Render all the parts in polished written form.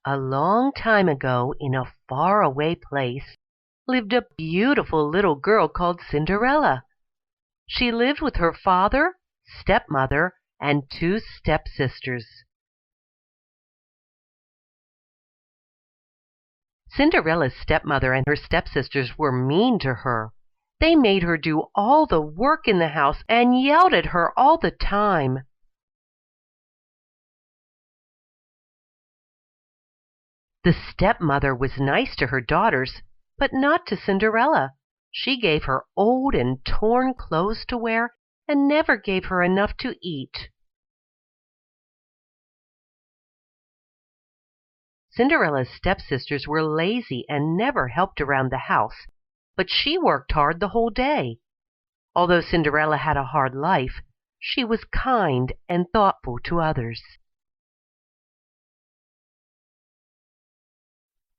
A long time ago, in a far-away place, lived a beautiful little girl called Cinderella. She lived with her father, stepmother, and two stepsisters. Cinderella's stepmother and her stepsisters were mean to her. They made her do all the work in the house and yelled at her all the time. The stepmother was nice to her daughters, but not to Cinderella. She gave her old and torn clothes to wear and never gave her enough to eat. Cinderella's stepsisters were lazy and never helped around the house, but she worked hard the whole day. Although Cinderella had a hard life, she was kind and thoughtful to others.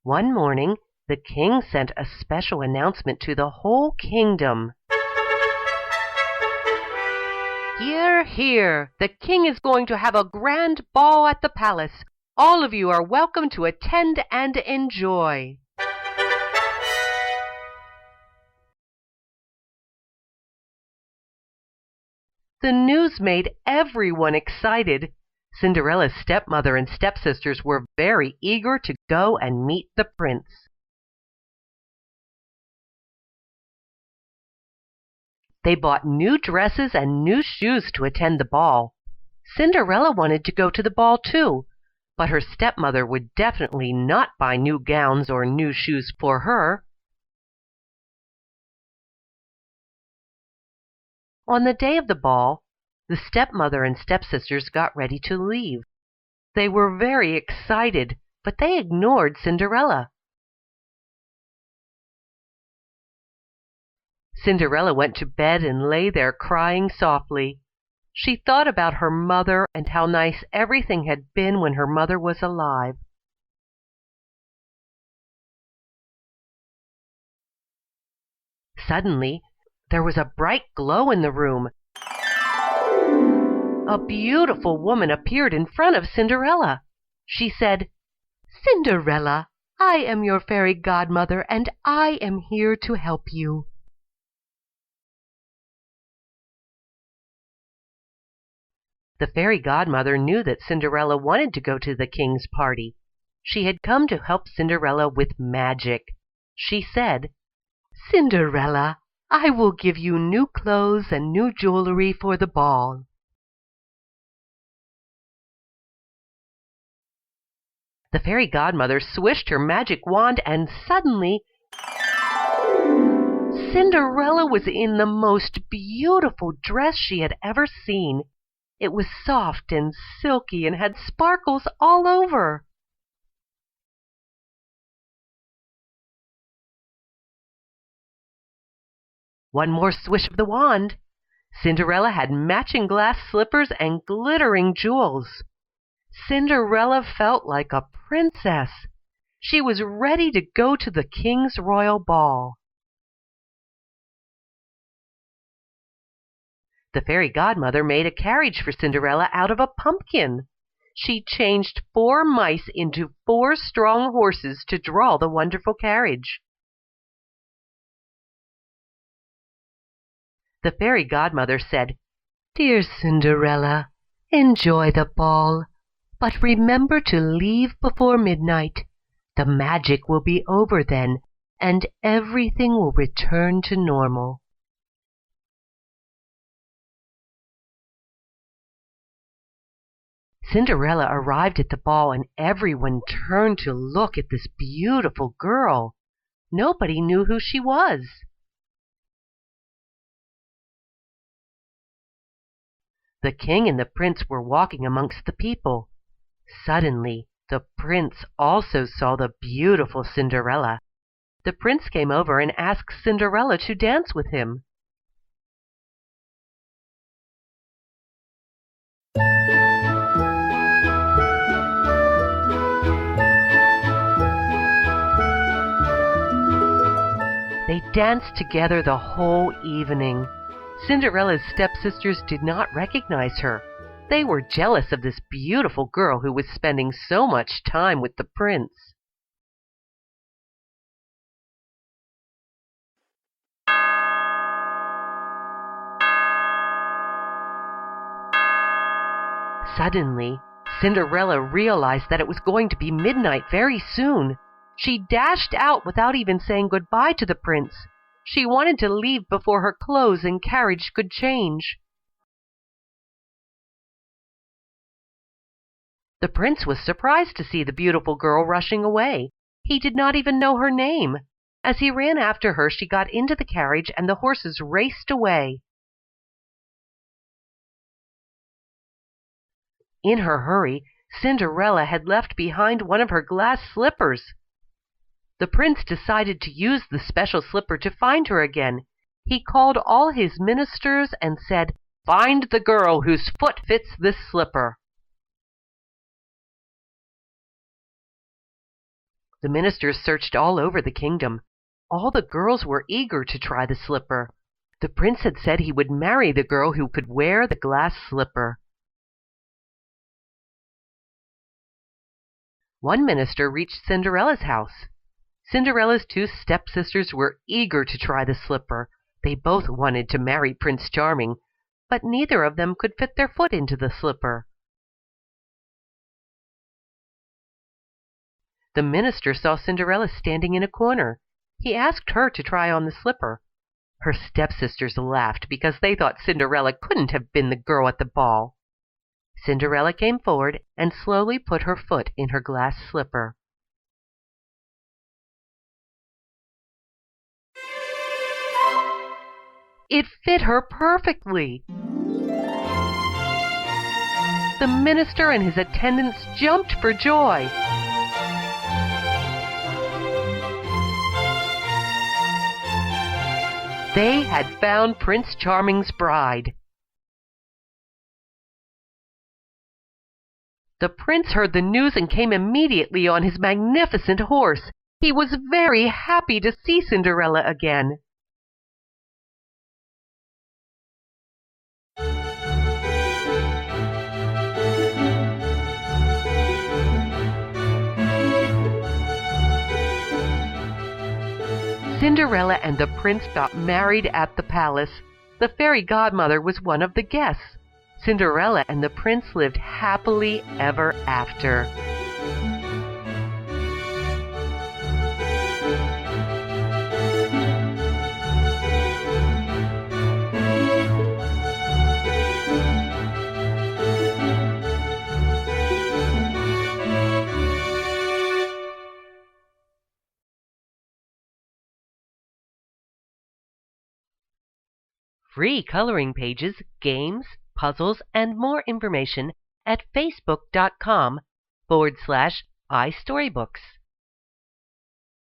One morning, the king sent a special announcement to the whole kingdom. "Hear, hear! The king is going to have a grand ball at the palace. All of you are welcome to attend and enjoy." The news made everyone excited. Cinderella's stepmother and stepsisters were very eager to go and meet the prince. They bought new dresses and new shoes to attend the ball. Cinderella wanted to go to the ball too, but her stepmother would definitely not buy new gowns or new shoes for her. On the day of the ball, the stepmother and stepsisters got ready to leave. They were very excited, but they ignored Cinderella. Cinderella went to bed and lay there crying softly. She thought about her mother and how nice everything had been when her mother was alive. Suddenly, there was a bright glow in the room. A beautiful woman appeared in front of Cinderella. She said, "Cinderella, I am your fairy godmother, and I am here to help you." The fairy godmother knew that Cinderella wanted to go to the king's party. She had come to help Cinderella with magic. She said, "Cinderella, I will give you new clothes and new jewelry for the ball." The fairy godmother swished her magic wand, and suddenly Cinderella was in the most beautiful dress she had ever seen. It was soft and silky and had sparkles all over. One more swish of the wand. Cinderella had matching glass slippers and glittering jewels. Cinderella felt like a princess. She was ready to go to the king's royal ball. The fairy godmother made a carriage for Cinderella out of a pumpkin. She changed 4 mice into 4 strong horses to draw the wonderful carriage. The fairy godmother said, "Dear Cinderella, enjoy the ball, but remember to leave before midnight. The magic will be over then, and everything will return to normal." Cinderella arrived at the ball, and everyone turned to look at this beautiful girl. Nobody knew who she was. The king and the prince were walking amongst the people. Suddenly, the prince also saw the beautiful Cinderella. The prince came over and asked Cinderella to dance with him. They danced together the whole evening. Cinderella's stepsisters did not recognize her. they were jealous of this beautiful girl who was spending so much time with the prince. Suddenly, Cinderella realized that it was going to be midnight very soon. She dashed out without even saying goodbye to the prince. She wanted to leave before her clothes and carriage could change. The prince was surprised to see the beautiful girl rushing away. He did not even know her name. As he ran after her, she got into the carriage and the horses raced away. In her hurry, Cinderella had left behind one of her glass slippers. The prince decided to use the special slipper to find her again. He called all his ministers and said, "Find the girl whose foot fits this slipper." The ministers searched all over the kingdom. All the girls were eager to try the slipper. The prince had said he would marry the girl who could wear the glass slipper. One minister reached Cinderella's house. Cinderella's two stepsisters were eager to try the slipper. They both wanted to marry Prince Charming, but neither of them could fit their foot into the slipper. The minister saw Cinderella standing in a corner. He asked her to try on the slipper. Her stepsisters laughed because they thought Cinderella couldn't have been the girl at the ball. Cinderella came forward and slowly put her foot in her glass slipper. It fit her perfectly. The minister and his attendants jumped for joy. They had found Prince Charming's bride. The prince heard the news and came immediately on his magnificent horse. He was very happy to see Cinderella again. Cinderella and the prince got married at the palace. The fairy godmother was one of the guests. Cinderella and the prince lived happily ever after. Free coloring pages, games, puzzles, and more information at facebook.com/iStorybooks.